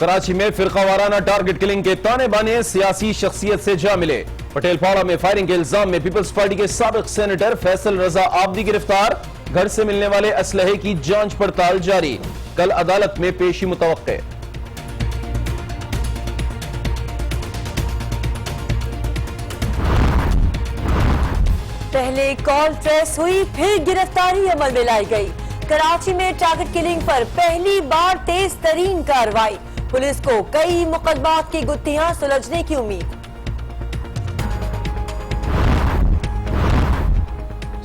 کراچی میں فرقہ وارانہ ٹارگٹ کلنگ کے تانے بانے سیاسی شخصیت سے جا ملے۔ پٹیل پاڑہ میں فائرنگ کے الزام میں پیپلز پارٹی کے سابق سینیٹر فیصل رضا عابدی گرفتار۔ گھر سے ملنے والے اسلحے کی جانچ پڑتال جاری، کل عدالت میں پیشی متوقع۔ پہلے کال ٹریس ہوئی، پھر گرفتاری عمل میں لائی گئی۔ کراچی میں ٹارگٹ کلنگ پر پہلی بار تیز ترین کارروائی، پولیس کو کئی مقدمات کی گتھیاں سلجھنے کی امید۔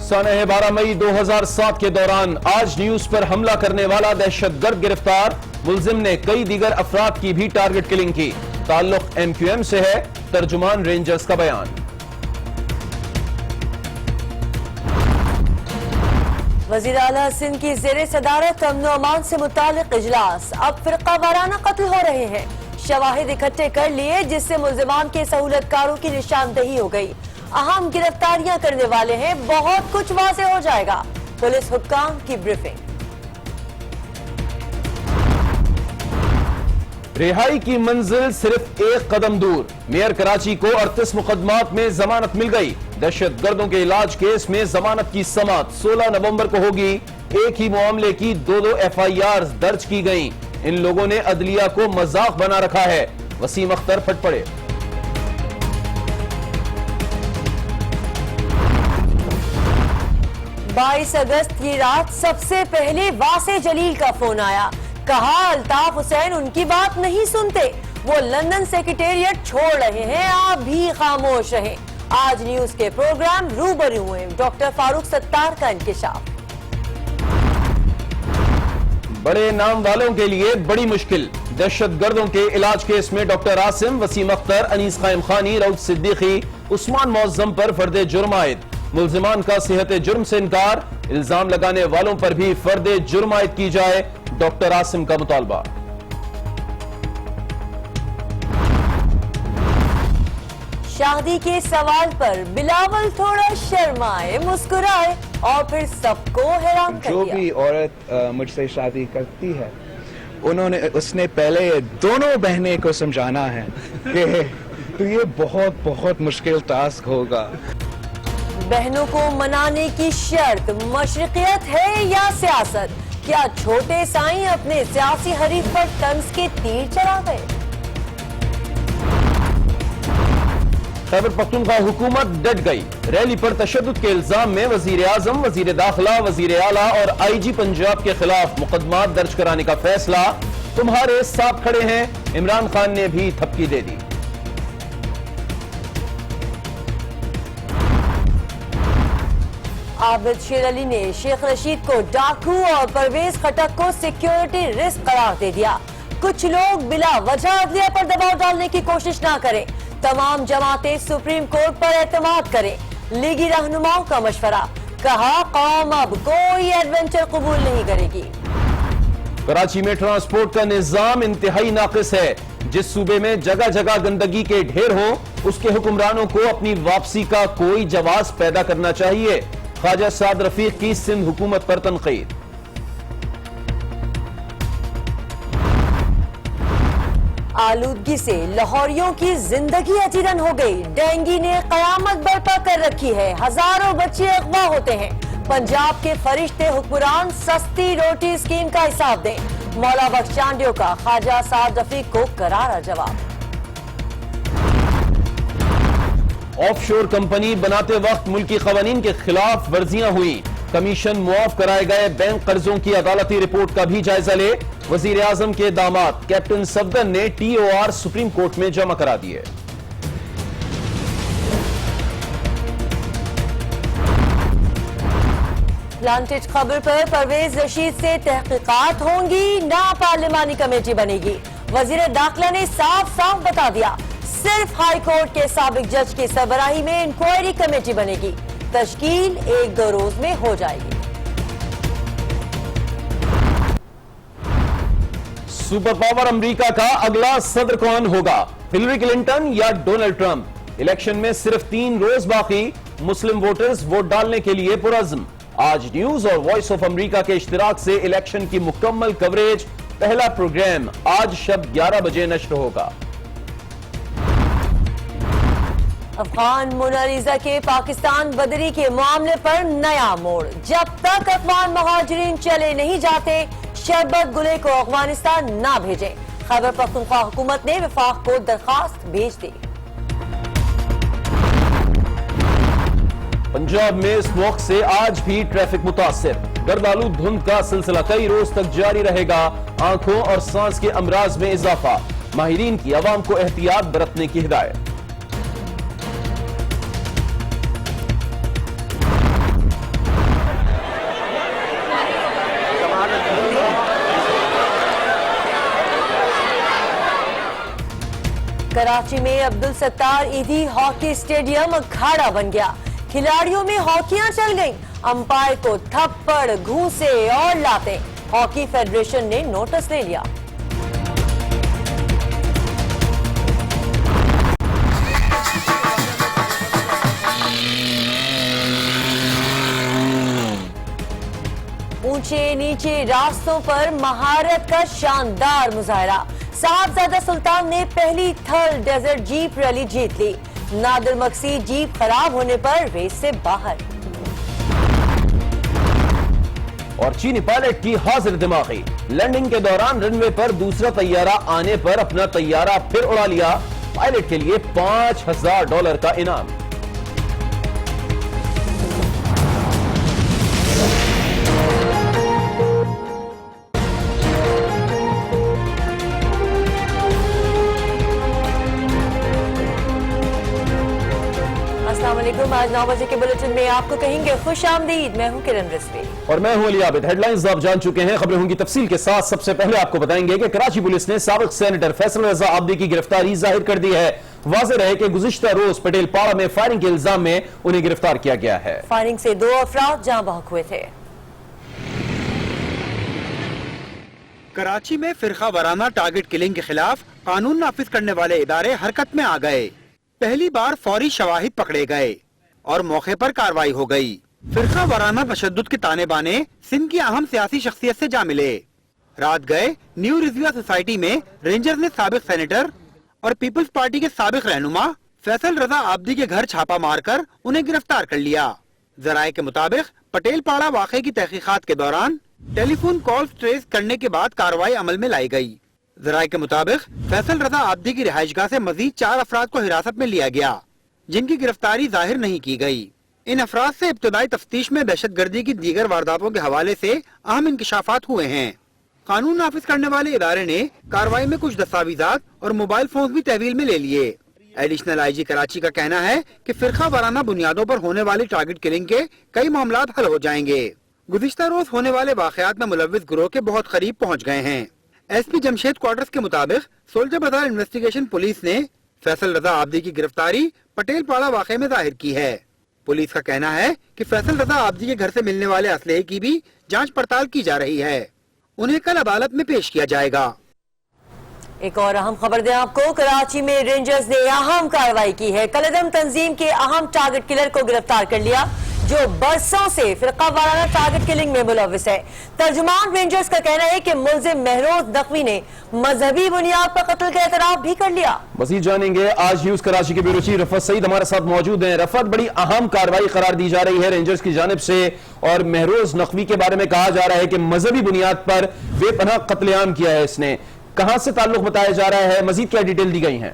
سانحہ 12 مئی 2007 کے دوران آج نیوز پر حملہ کرنے والا دہشت گرد گرفتار، ملزم نے کئی دیگر افراد کی بھی ٹارگٹ کلنگ کی، تعلق ایم کیو ایم سے ہے، ترجمان رینجرز کا بیان۔ وزیر اعلیٰ سندھ کی زیر صدارت امن و امان سے متعلق اجلاس، اب فرقہ وارانہ قتل ہو رہے ہیں، شواہد اکٹھے کر لیے جس سے ملزمان کے سہولت کاروں کی نشاندہی ہو گئی، اہم گرفتاریاں کرنے والے ہیں، بہت کچھ واضح ہو جائے گا، پولیس حکام کی بریفنگ۔ رہائی کی منزل صرف ایک قدم دور، میئر کراچی کو 38 مقدمات میں ضمانت مل گئی۔ دہشت گردوں کے علاج کیس میں ضمانت کی سماعت 16 نومبر کو ہوگی۔ ایک ہی معاملے کی دو ایف آئی آر درج کی گئیں۔ ان لوگوں نے عدلیہ کو مذاق بنا رکھا ہے، وسیم اختر پھٹ پڑے۔ 22 اگست کی رات سب سے پہلے واسع جلیل کا فون آیا، کہا الطاف حسین ان کی بات نہیں سنتے، وہ لندن سیکریٹریٹ چھوڑ رہے ہیں، آپ بھی خاموش رہیں۔ آج نیوز کے پروگرام روبرو ہوئے، ڈاکٹر فاروق ستار کا انکشاف۔ بڑے نام والوں کے لیے بڑی مشکل، دہشت گردوں کے علاج کیس میں ڈاکٹر عاصم، وسیم اختر، انیس قائم خانی، رؤف صدیقی، عثمان معظم پر فرد جرم عائد، ملزمان کا صحت جرم سے انکار، الزام لگانے والوں پر بھی فرد جرم عائد کی جائے، ڈاکٹر عاصم کا مطالبہ۔ شادی کے سوال پر بلاول تھوڑا شرمائے، مسکرائے اور پھر سب کو حیران کر دیا۔ جو بھی عورت مجھ سے شادی کرتی ہے اس نے پہلے دونوں بہنیں کو سمجھانا ہے کہ تو یہ بہت بہت مشکل ٹاسک ہوگا۔ بہنوں کو منانے کی شرط مشرقیت ہے یا سیاست؟ کیا چھوٹے سائیں اپنے سیاسی حریف پر طنز کے تیر چلا گئے؟ خیبر پختونخوا حکومت ڈٹ گئی، ریلی پر تشدد کے الزام میں وزیر اعظم، وزیر داخلہ، وزیر اعلیٰ اور آئی جی پنجاب کے خلاف مقدمات درج کرانے کا فیصلہ، تمہارے ساتھ کھڑے ہیں، عمران خان نے بھی تھپکی دے دی۔ عابد شیر علی نے شیخ رشید کو ڈاکو اور پرویز خٹک کو سیکیورٹی رسک قرار دے دیا۔ کچھ لوگ بلا وجہ عدلیہ پر دباؤ ڈالنے کی کوشش نہ کریں، تمام جماعتیں سپریم کورٹ پر اعتماد کریں، لیگی رہنماؤں کا مشورہ، کہا قوم اب کوئی ایڈونچر قبول نہیں کرے گی۔ کراچی میں ٹرانسپورٹ کا نظام انتہائی ناقص ہے، جس صوبے میں جگہ جگہ گندگی کے ڈھیر ہوں، اس کے حکمرانوں کو اپنی واپسی کا کوئی جواز پیدا کرنا چاہیے، خواجہ سعد رفیق کی سندھ حکومت پر تنقید۔ آلودگی سے لاہوریوں کی زندگی اجیرن ہو گئی، ڈینگی نے قیامت برپا کر رکھی ہے، ہزاروں بچے اغوا ہوتے ہیں، پنجاب کے فرشتے حکمران سستی روٹی اسکیم کا حساب دیں، مولا بخش چانڈیو کا خواجہ سعد رفیق کو کرارا جواب۔ آف شور کمپنی بناتے وقت ملکی قوانین کے خلاف ورزیاں ہوئیں، کمیشن معاف کرائے گئے بینک قرضوں کی عدالتی رپورٹ کا بھی جائزہ لے، وزیر اعظم کے داماد کیپٹن صفدر نے T O R supreme court میں جمع کرا دیے۔ لانچ خبر پر پرویز رشید سے تحقیقات ہوں گی، نا پارلیمانی کمیٹی بنے گی، وزیر داخلہ نے صاف صاف بتا دیا، صرف ہائی کورٹ کے سابق جج کی سربراہی میں انکوائری کمیٹی بنے گی، تشکیل 1-2 روز میں ہو جائے گی۔ سپر پاور امریکہ کا اگلا صدر کون ہوگا؟ ہلری کلنٹن یا ڈونلڈ ٹرمپ؟ الیکشن میں صرف 3 روز باقی، مسلم ووٹرز ووٹ ڈالنے کے لیے پرعزم۔ آج نیوز اور وائس آف امریکہ کے اشتراک سے الیکشن کی مکمل کوریج پہلا پروگرام آج شب 11 بجے نشر ہوگا۔ افغان مناریزہ کے پاکستان بدری کے معاملے پر نیا موڑ، جب تک افغان مہاجرین چلے نہیں جاتے شربت گلے کو افغانستان نہ بھیجیں، خیبر پختونخوا حکومت نے وفاق کو درخواست بھیج دی۔ پنجاب میں اس وقت سے آج بھی ٹریفک متاثر، گردالو دھند کا سلسلہ کئی روز تک جاری رہے گا، آنکھوں اور سانس کے امراض میں اضافہ، ماہرین کی عوام کو احتیاط برتنے کی ہدایت۔ کراچی میں عبدالستار ایدھی ہاکی اسٹیڈیم اکھاڑا بن گیا، کھلاڑیوں میں ہاکیاں چل گئیں، امپائر کو تھپڑ، گھونسے اور لاتے، ہاکی فیڈریشن نے نوٹس لے لیا۔ اونچے نیچے راستوں پر مہارت کا شاندار مظاہرہ، صاحبزادہ سلطان نے پہلی تھرڈ ڈیزرٹ جیپ ریلی جیت لی، نادر مکسی جیپ خراب ہونے پر ریس سے باہر۔ اور چینی پائلٹ کی حاضر دماغی، لینڈنگ کے دوران رن وے پر دوسرا طیارہ آنے پر اپنا طیارہ پھر اڑا لیا، پائلٹ کے لیے $5000 کا انعام۔ السلام علیکم، آج 9 بجے کے بلیٹن میں آپ کو کہیں گے خوش آمدید، میں ہوں کرن رضوی اور میں ہوں علی عابد۔ ہیڈ لائنز آپ جان چکے ہیں، خبریں ہوں گی تفصیل کے ساتھ۔ سب سے پہلے آپ کو بتائیں گے کہ کراچی پولیس نے سابق سینیٹر فیصل رضا عابدی کی گرفتاری ظاہر کر دی ہے۔ واضح رہے کہ گزشتہ روز پٹیل پاڑا میں فائرنگ کے الزام میں انہیں گرفتار کیا گیا ہے۔ فائرنگ سے 2 افراد جاں بحق ہوئے تھے۔ کراچی میں فرقہ وارانہ ٹارگٹ کلنگ کے خلاف قانون نافذ کرنے والے ادارے حرکت میں آ گئے۔ پہلی بار فوری شواہد پکڑے گئے اور موقع پر کارروائی ہو گئی۔ فرقہ وارانہ تشدد کے تانے بانے سندھ کی اہم سیاسی شخصیت سے جا ملے۔ رات گئے نیو رضویہ سوسائٹی میں رینجرز نے سابق سینیٹر اور پیپلز پارٹی کے سابق رہنما فیصل رضا عابدی کے گھر چھاپا مار کر انہیں گرفتار کر لیا۔ ذرائع کے مطابق پٹیل پاڑا واقعے کی تحقیقات کے دوران ٹیلی فون کالز ٹریس کرنے کے بعد کارروائی عمل میں لائی گئی۔ ذرائع کے مطابق فیصل رضا عابدی کی رہائش گاہ سے مزید 4 افراد کو حراست میں لیا گیا، جن کی گرفتاری ظاہر نہیں کی گئی۔ ان افراد سے ابتدائی تفتیش میں دہشت گردی کی دیگر وارداتوں کے حوالے سے اہم انکشافات ہوئے ہیں۔ قانون نافذ کرنے والے ادارے نے کارروائی میں کچھ دستاویزات اور موبائل فونز بھی تحویل میں لے لیے۔ ایڈیشنل آئی جی کراچی کا کہنا ہے کہ فرقہ وارانہ بنیادوں پر ہونے والی ٹارگٹ کلنگ کے کئی معاملات حل ہو جائیں گے۔ گزشتہ روز ہونے والے واقعات میں ملوث گروہ کے بہت قریب پہنچ گئے ہیں۔ ایس پی جمشید کوارٹرز کے مطابق سولجر بازار انویسٹیگیشن پولیس نے فیصل رضا عابدی کی گرفتاری پٹیل پاڑا واقعے میں ظاہر کی ہے۔ پولیس کا کہنا ہے کہ فیصل رضا عابدی کے گھر سے ملنے والے اسلحے کی بھی جانچ پڑتال کی جا رہی ہے، انہیں کل عدالت میں پیش کیا جائے گا۔ ایک اور اہم خبر دیں آپ کو، کراچی میں رینجرز نے اہم کارروائی کی ہے، کالعدم تنظیم کے اہم ٹارگٹ کلر کو گرفتار کر لیا جو برسوں سے فرقہ وارانہ ٹارگٹ کلنگ میں ملوث ہے۔ ترجمان رینجرز کا کہنا ہے کہ ملزم مہروز نقوی نے مذہبی بنیاد پر قتل کا اعتراف بھی کر لیا۔ مزید جانیں گے، آج نیوز کراچی کے بیورو چیف رفعت سعید ہمارے ساتھ موجود ہیں۔ رفعت، بڑی اہم کارروائی قرار دی جا رہی ہے رینجرز کی جانب سے، اور مہروز نقوی کے بارے میں کہا جا رہا ہے کہ مذہبی بنیاد پر بے پناہ قتل عام کیا ہے اس نے، کہاں سے تعلق بتایا جا رہا ہے، مزید کیا ڈیٹیل دی گئی ہیں؟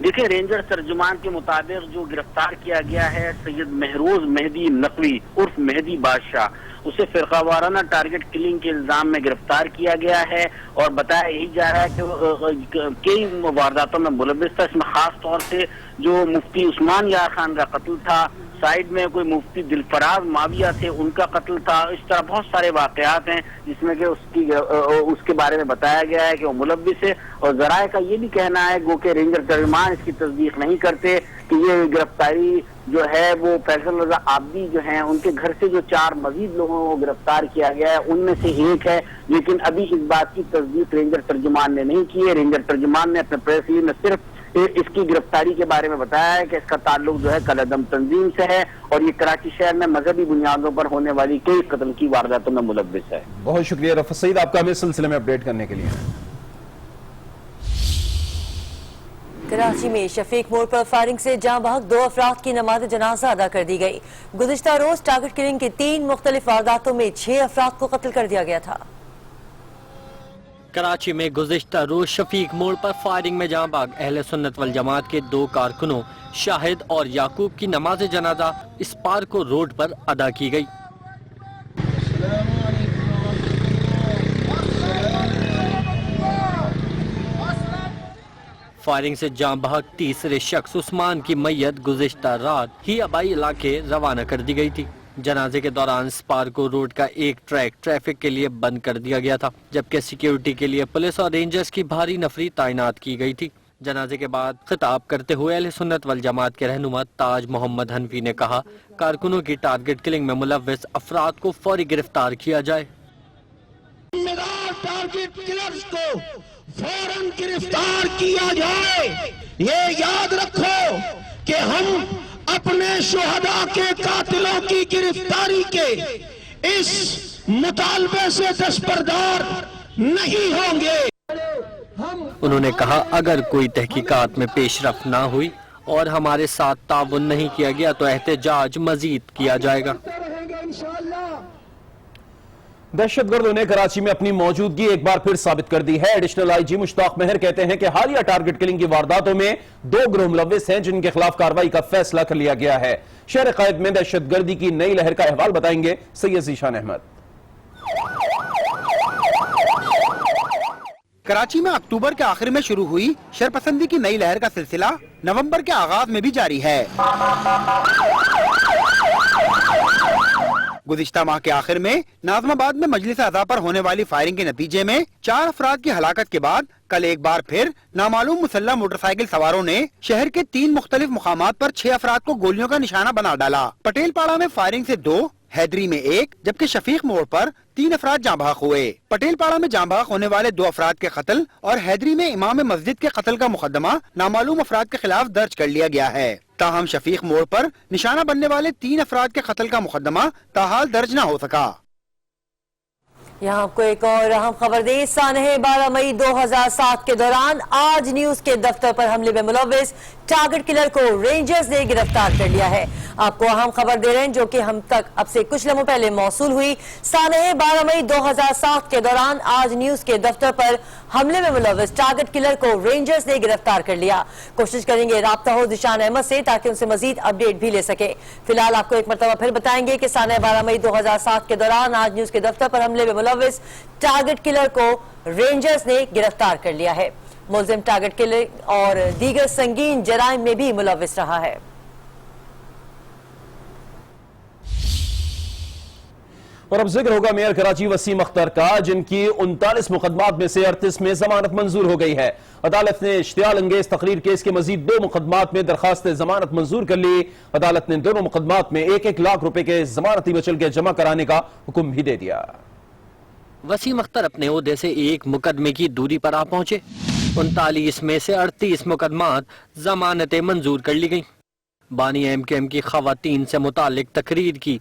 دیکھیں، رینجر ترجمان کے مطابق جو گرفتار کیا گیا ہے سید مہروز مہدی نقوی عرف مہدی بادشاہ، اسے فرقہ وارانہ ٹارگٹ کلنگ کے الزام میں گرفتار کیا گیا ہے، اور بتایا یہی جا رہا ہے کہ کئی وارداتوں میں ملوث تھا۔ اس میں خاص طور سے جو مفتی عثمان یار خان کا قتل تھا، سائیڈ میں کوئی مفتی دلفراز معاویہ تھے، ان کا قتل تھا، اس طرح بہت سارے واقعات ہیں جس میں کہ اس کے بارے میں بتایا گیا ہے کہ وہ ملوث ہے۔ اور ذرائع کا یہ بھی کہنا ہے، گو کہ رینجر ترجمان اس کی تصدیق نہیں کرتے، کہ یہ گرفتاری جو ہے وہ فیصل رضا عابدی جو ہیں ان کے گھر سے جو 4 مزید لوگوں کو گرفتار کیا گیا ہے ان میں سے ایک ہے، لیکن ابھی اس بات کی تصدیق رینجر ترجمان نے نہیں کی ہے۔ رینجر ترجمان نے اپنے پریس ریلیز میں صرف اس کی گرفتاری کے بارے میں بتایا ہے کہ اس کا تعلق جو ہے کالعدم تنظیم سے ہے اور یہ کراچی شہر میں مذہبی بنیادوں پر ہونے والی کئی قتل کی وارداتوں میں ملوث ہے۔ بہت شکریہ رفعت سعید آپ کا ہمیں اس سلسلے میں اپڈیٹ کرنے کے لیے۔ کراچی میں شفیق موڑ پر فائرنگ سے جاں بحق 2 افراد کی نماز جنازہ ادا کر دی گئی۔ گزشتہ روز ٹارگٹ کلنگ کی 3 مختلف وارداتوں میں 6 افراد کو قتل کر دیا گیا تھا۔ کراچی میں گزشتہ روز شفیق موڑ پر فائرنگ میں جاں بحق اہل سنت والجماعت کے 2 کارکنوں شاہد اور یعقوب کی نماز جنازہ اسپارکو روڈ پر ادا کی گئی۔ فائرنگ سے جاں بحق تیسرے شخص عثمان کی میت گزشتہ رات ہی آبائی علاقے روانہ کر دی گئی تھی۔ جنازے کے دوران اسپارکو روڈ کا ایک ٹریک ٹریفک کے لیے بند کر دیا گیا تھا، جبکہ سیکیورٹی کے لیے پولیس اور رینجرز کی بھاری نفری تعینات کی گئی تھی۔ جنازے کے بعد خطاب کرتے ہوئے اہل سنت والجماعت کے رہنما تاج محمد حنفی نے کہا کارکنوں کی ٹارگٹ کلنگ میں ملوث افراد کو فوری گرفتار کیا جائے۔ ذمہ دار ٹارگٹ کلرز کو فوراً گرفتار کیا جائے۔ یہ یاد رکھو کہ ہم اپنے شہداء کے قاتلوں کی گرفتاری کے اس مطالبے سے دستبردار نہیں ہوں گے۔ انہوں نے کہا اگر کوئی تحقیقات میں پیش رفت نہ ہوئی اور ہمارے ساتھ تعاون نہیں کیا گیا تو احتجاج مزید کیا جائے گا۔ دہشت گردوں نے کراچی میں اپنی موجودگی ایک بار پھر ثابت کر دی ہے۔ ایڈیشنل آئی جی مشتاق مہر کہتے ہیں کہ حالیہ ٹارگٹ کلنگ کی وارداتوں میں 2 گروہ ملوث ہیں جن کے خلاف کارروائی کا فیصلہ کر لیا گیا ہے۔ شہر قائد میں دہشت گردی کی نئی لہر کا احوال بتائیں گے سید ذیشان احمد۔ کراچی میں اکتوبر کے آخر میں شروع ہوئی شرپسندی کی نئی لہر کا سلسلہ نومبر کے آغاز میں بھی جاری ہے۔ گزشتہ ماہ کے آخر میں ناظم آباد میں مجلس اعضاء پر ہونے والی فائرنگ کے نتیجے میں 4 افراد کی ہلاکت کے بعد کل ایک بار پھر نامعلوم مسلح موٹر سائیکل سواروں نے شہر کے 3 مختلف مقامات پر 6 افراد کو گولیوں کا نشانہ بنا ڈالا۔ پٹیل پاڑا میں فائرنگ سے 2، حیدری میں 1 جبکہ شفیق موڑ پر 3 افراد جاں بحق ہوئے۔ پٹیل پاڑا میں جاں بحق ہونے والے 2 افراد کے قتل اور حیدری میں امام مسجد کے قتل کا مقدمہ نامعلوم افراد کے خلاف درج کر لیا گیا ہے۔ تاہم شفیق موڑ پر نشانہ بننے والے 3 افراد کے قتل کا مقدمہ تاحال درج نہ ہو سکا۔ یہاں آپ کو ایک اور اہم خبر دیں، سانحہ 12 مئی 2007 کے دوران آج نیوز کے دفتر پر حملے میں ملوث ٹارگٹ کلر کو رینجرز نے گرفتار کر لیا ہے۔ آپ کو اہم خبر دے رہے ہیں جو کہ ہم تک اب سے کچھ لمحوں پہلے موصول ہوئی۔ سانحہ 12 مئی 2007 کے دوران آج نیوز کے دفتر پر حملے میں ملوث ٹارگٹ کلر کو رینجرز نے گرفتار کر لیا۔ کوشش کریں گے رابطہ ہو ذیشان احمد سے تاکہ ان سے مزید اپڈیٹ بھی لے سکے۔ فی الحال آپ کو ایک مرتبہ پھر بتائیں گے کہ سانحہ 12 مئی 2007 کے دوران آج نیوز کے دفتر پر حملے میں ملوث ٹارگٹ کلر کو رینجرز نے گرفتار کر لیا ہے۔ ملزم ٹارگٹ کلر اور دیگر سنگین جرائم میں بھی ملوث رہا ہے۔ اور اب ذکر ہوگا میئر کراچی وسیم اختر کا، جن کی 39 مقدمات میں سے 38 میں ضمانت منظور ہو گئی ہے۔ عدالت نے اشتعال انگیز تقریر کیس کے مزید 2 مقدمات میں درخواست ضمانت منظور کر لی۔ عدالت نے دونوں مقدمات میں 1-1 لاکھ روپے کے ضمانتی بچل کے جمع کرانے کا حکم بھی دے دیا۔ وسیم اختر اپنے عہدے سے 1 مقدمے کی دوری پر آ پہنچے۔ 39 میں سے 38 مقدمات ضمانتیں منظور کر لی گئیں۔ بانی ایم کے ایم کی خواتین سے متعلق تقریر کی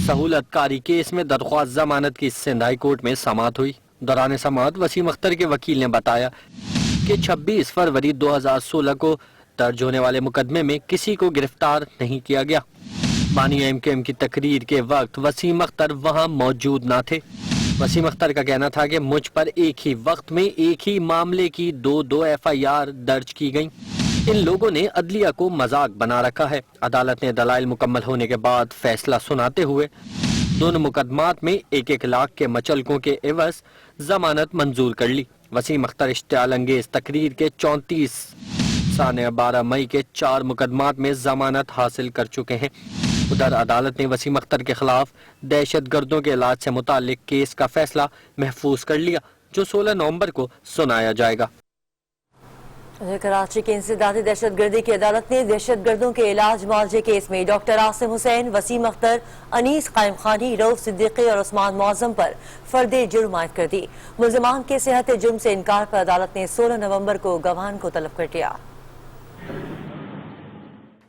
سہولت کاری کیس میں درخواست ضمانت کی سندھ ہائی کورٹ میں سماعت ہوئی۔ دوران سماعت وسیم اختر کے وکیل نے بتایا کہ 26 فروری 2016 کو درج ہونے والے مقدمے میں کسی کو گرفتار نہیں کیا گیا۔ بانی ایم کے ایم کی تقریر کے وقت وسیم اختر وہاں موجود نہ تھے۔ وسیم اختر کا کہنا تھا کہ مجھ پر ایک ہی وقت میں ایک ہی معاملے کی 2 FIR درج کی گئیں۔ ان لوگوں نے عدلیہ کو مذاق بنا رکھا ہے۔ عدالت نے دلائل مکمل ہونے کے بعد فیصلہ سناتے ہوئے دونوں مقدمات میں 1-1 لاکھ کے مچلکوں کے عوض ضمانت منظور کر لی۔ وسیم اختر اشتعال انگیز تقریر کے 34 سانحہ 12 مئی کے 4 مقدمات میں ضمانت حاصل کر چکے ہیں۔ ادھر عدالت نے وسیم اختر کے خلاف دہشت گردوں کے علاج سے متعلق کیس کا فیصلہ محفوظ کر لیا، جو 16 نومبر کو سنایا جائے گا۔ کراچی کے انسدادی دہشت گردی کی عدالت نے دہشت گردوں کے علاج معالجے کیس میں ڈاکٹر عاصم حسین، وسیم اختر، انیس قائم خانی، رؤف صدیقی اور عثمان معظم پر فرد جرم عائد کر دی۔ ملزمان کے صحت جرم سے انکار پر عدالت نے 16 نومبر کو گواہان کو طلب کر لیا۔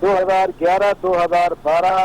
2011-2012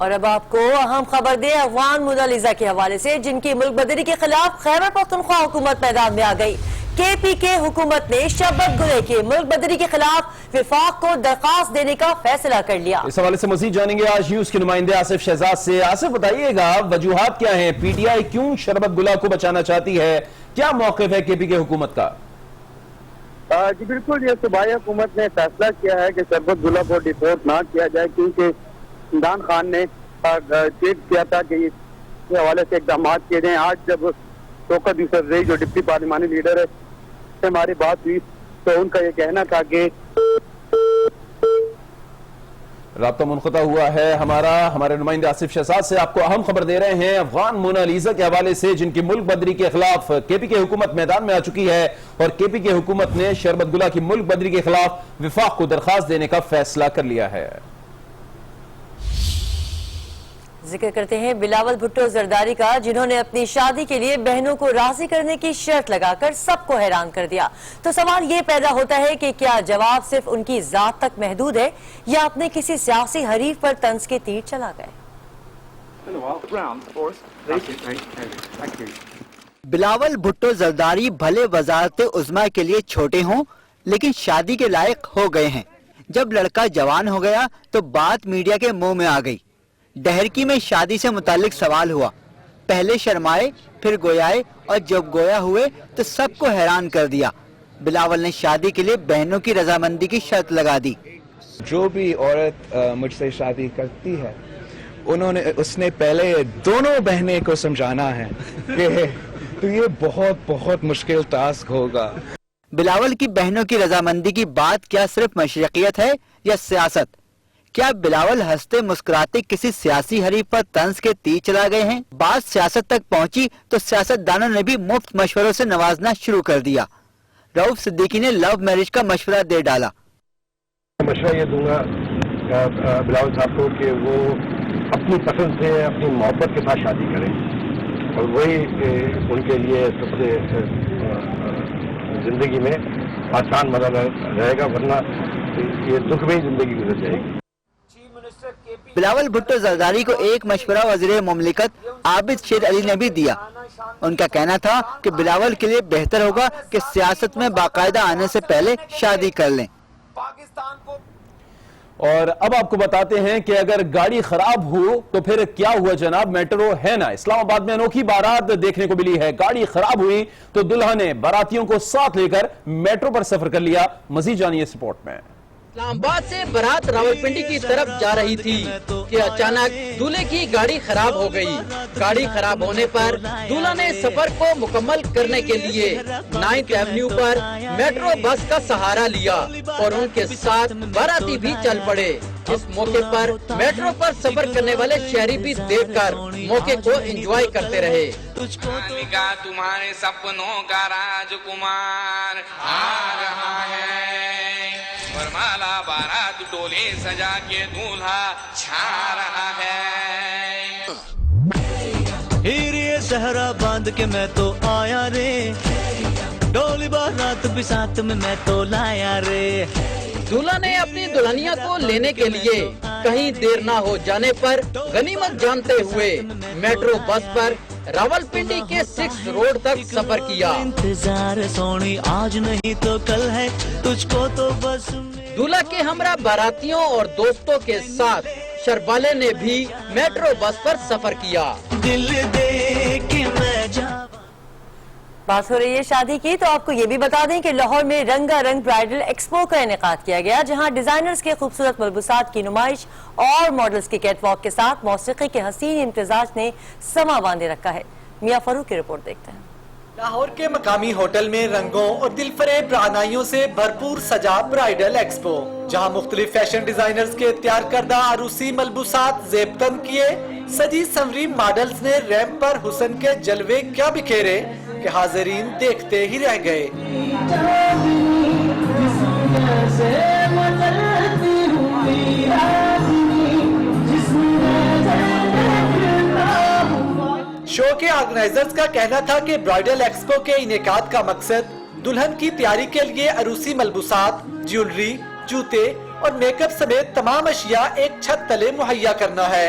اور اب آپ کو اہم خبر دیں افغان مونالیزا کے حوالے سے، جن کی ملک بدری کے خلاف خیبر پختونخوا حکومت میدان میں آ گئی۔ کے پی کے حکومت نے شبت گلے کے ملک بدری کے خلاف وفاق کو درخواست دینے کا فیصلہ کر لیا۔ اس حوالے سے مزید جانیں گے آج نیوز کے نمائندے آصف شہزاد سے۔ آصف بتائیے گا وجوہات کیا ہیں، پی ٹی آئی کیوں شربت گلہ کو بچانا چاہتی ہے، کیا موقف ہے کے پی کے حکومت کا؟ جی بالکل، یہ صوبائی حکومت نے فیصلہ کیا ہے کہ شربت گلہ کو ڈیپورٹ نہ کیا جائے، کیونکہ عمران خان نے چیک کیا تھا کہ اس حوالے سے اقدامات کیے جائیں۔ آج جب شوکت یوسفزئی جو ڈپٹی پارلیمانی لیڈر ہے سے ہماری بات ہوئی تو ان کا یہ کہنا تھا کہ رابطہ منقطع ہوا ہے ہمارے نمائندے آصف شہزاد سے۔ آپ کو اہم خبر دے رہے ہیں افغان مونالیزا کے حوالے سے، جن کی ملک بدری کے خلاف کے پی کے حکومت میدان میں آ چکی ہے، اور کے پی کے حکومت نے شربت گلہ کی ملک بدری کے خلاف وفاق کو درخواست دینے کا فیصلہ کر لیا ہے۔ ذکر کرتے ہیں بلاول بھٹو زرداری کا، جنہوں نے اپنی شادی کے لیے بہنوں کو راضی کرنے کی شرط لگا کر سب کو حیران کر دیا۔ تو سوال یہ پیدا ہوتا ہے کہ کیا جواب صرف ان کی ذات تک محدود ہے یا اپنے کسی سیاسی حریف پر طنز کے تیر چلا گئے؟ بلاول بھٹو زرداری بھلے وزارت عظمیٰ کے لیے چھوٹے ہوں لیکن شادی کے لائق ہو گئے ہیں۔ جب لڑکا جوان ہو گیا تو بات میڈیا کے منہ میں آ گئی۔ ڈہرکی میں شادی سے متعلق سوال ہوا، پہلے شرمائے پھر گویائے، اور جب گویا ہوئے تو سب کو حیران کر دیا۔ بلاول نے شادی کے لیے بہنوں کی رضامندی کی شرط لگا دی۔ جو بھی عورت مجھ سے شادی کرتی ہے اس نے پہلے دونوں بہنیں کو سمجھانا ہے کہ تو یہ بہت بہت مشکل ٹاسک ہوگا۔ بلاول کی بہنوں کی رضامندی کی بات کیا صرف مشرقیت ہے یا سیاست؟ کیا بلاول ہنستے مسکراتے کسی سیاسی حریف پر طنز کے تیر چلا گئے ہیں؟ بات سیاست تک پہنچی تو سیاست دانوں نے بھی مفت مشوروں سے نوازنا شروع کر دیا۔ رؤف صدیقی نے لو میرج کا مشورہ دے ڈالا۔ مشورہ یہ دوں گا بلاول صاحب کو کہ وہ اپنی پسند سے اپنی محبت کے ساتھ شادی کریں، اور وہی ان کے لیے سب سے زندگی میں آسان مزہ رہے گا، ورنہ یہ دکھ میں ہی زندگی گزر جائے گی۔ بلاول بھٹو زرداری کو ایک مشورہ وزیر مملکت عابد شیر علی نے بھی دیا۔ ان کا کہنا تھا کہ بلاول کے لیے بہتر ہوگا کہ سیاست میں باقاعدہ آنے سے پہلے شادی کر لیں۔ اور اب آپ کو بتاتے ہیں کہ اگر گاڑی خراب ہو تو پھر کیا ہوا جناب، میٹرو ہے نا۔ اسلام آباد میں انوکھی بارات دیکھنے کو ملی ہے۔ گاڑی خراب ہوئی تو دلہا نے باراتیوں کو ساتھ لے کر میٹرو پر سفر کر لیا۔ مزید جانیے اس رپورٹ میں۔ اسلام آباد سے بارات راولپنڈی کی طرف جا رہی تھی کہ اچانک دولہے کی گاڑی خراب ہو گئی۔ گاڑی خراب ہونے پر دولہا نے سفر کو مکمل کرنے کے لیے 9th ایونیو پر میٹرو بس کا سہارا لیا اور ان کے ساتھ باراتی بھی چل پڑے۔ اس موقع پر میٹرو پر سفر کرنے والے شہری بھی دیکھ کر موقع کو انجوائے کرتے رہے۔ تمہارے سپنوں کا راجکمار آ رہا ہے، ورمالا بارات ڈولے سجا کے دولہا چھا رہا ہے۔ ہیرے صحرا باندھ کے میں تو آیا رے، ڈولی بارات بھی ساتھ میں تو لایا رے۔ دولہا نے اپنی دلہنیا کو لینے کے لیے کہیں دیر نہ ہو جانے پر غنیمت جانتے ہوئے میٹرو بس پر راولپنڈی کے 6 روڈ تک سفر کیا۔ انتظار سونی آج نہیں تو کل ہے، تجھ کو تو بس۔ دولہا کے ہمراہ باراتیوں اور دوستوں کے ساتھ شربالے نے بھی میٹرو بس پر سفر کیا۔ دل دے کے میں جا۔ بات ہو رہی ہے شادی کی تو آپ کو یہ بھی بتا دیں کہ لاہور میں رنگا رنگ برائڈل ایکسپو کا انعقاد کیا گیا، جہاں ڈیزائنرز کے خوبصورت ملبوسات کی نمائش اور ماڈلز کے کیٹ واک کے ساتھ موسیقی کے حسین امتزاج نے سما باندھے رکھا ہے۔ میاں فاروق کی رپورٹ دیکھتے ہیں۔ لاہور کے مقامی ہوٹل میں رنگوں اور دل فریب رعنائیوں سے بھرپور سجا برائڈل ایکسپو، جہاں مختلف فیشن ڈیزائنرز کے تیار کردہ عروسی ملبوسات زیب تن کیے، سجی سنوری ماڈلز نے ریمپ پر حسن کے جلوے کیا بکھیرے کہ حاضرین دیکھتے ہی رہ گئے۔ شو کے آرگنائزرز کا کہنا تھا کہ برائڈل ایکسپو کے انعقاد کا مقصد دلہن کی تیاری کے لیے عروسی ملبوسات، جیولری، جوتے اور میک اپ سمیت تمام اشیاء ایک چھت تلے مہیا کرنا ہے۔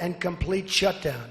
and complete shutdown.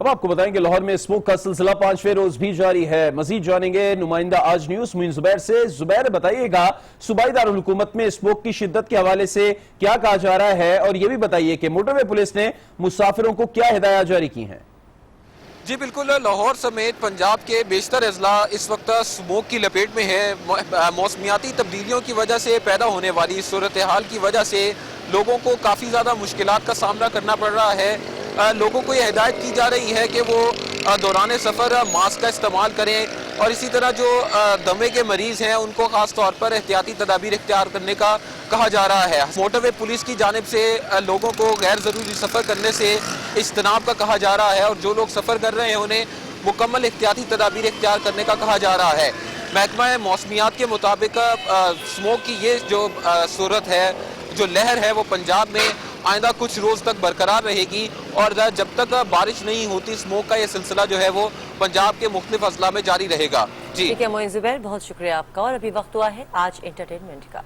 اب آپ کو بتائیں کہ لاہور میں اسموک کا سلسلہ 5ویں روز بھی جاری ہے. مزید جانیں گے نمائندہ آج نیوز معین زبیر سے. زبیر بتائیے گا صوبائی دارالحکومت میں اسموک کی شدت کے حوالے سے کیا کہا جا رہا ہے، اور یہ بھی بتائیے کہ موٹر وے پولیس نے مسافروں کو کیا ہدایات جاری کی ہیں. جی بالکل، لاہور سمیت پنجاب کے بیشتر اضلاع اس وقت اسموک کی لپیٹ میں ہیں. موسمیاتی تبدیلیوں کی وجہ سے پیدا ہونے والی صورتحال کی وجہ سے لوگوں کو کافی زیادہ مشکلات کا سامنا کرنا پڑ رہا ہے. لوگوں کو یہ ہدایت کی جا رہی ہے کہ وہ دوران سفر ماسک کا استعمال کریں، اور اسی طرح جو دمے کے مریض ہیں ان کو خاص طور پر احتیاطی تدابیر اختیار کرنے کا کہا جا رہا ہے. موٹر وے پولیس کی جانب سے لوگوں کو غیر ضروری سفر کرنے سے اجتناب کا کہا جا رہا ہے، اور جو لوگ سفر کر رہے ہیں انہیں مکمل احتیاطی تدابیر اختیار کرنے کا کہا جا رہا ہے. محکمہ موسمیات کے مطابق اسموک کی یہ جو صورت ہے، جو لہر ہے، وہ پنجاب میں آئندہ کچھ روز تک برقرار رہے گی، اور جب تک بارش نہیں ہوتی اسموک کا یہ سلسلہ جو ہے وہ پنجاب کے مختلف اضلاع میں جاری رہے گا. ٹھیک ہے معین زبیر، بہت شکریہ آپ کا. اور ابھی وقت ہوا ہے آج انٹرٹینمنٹ کا.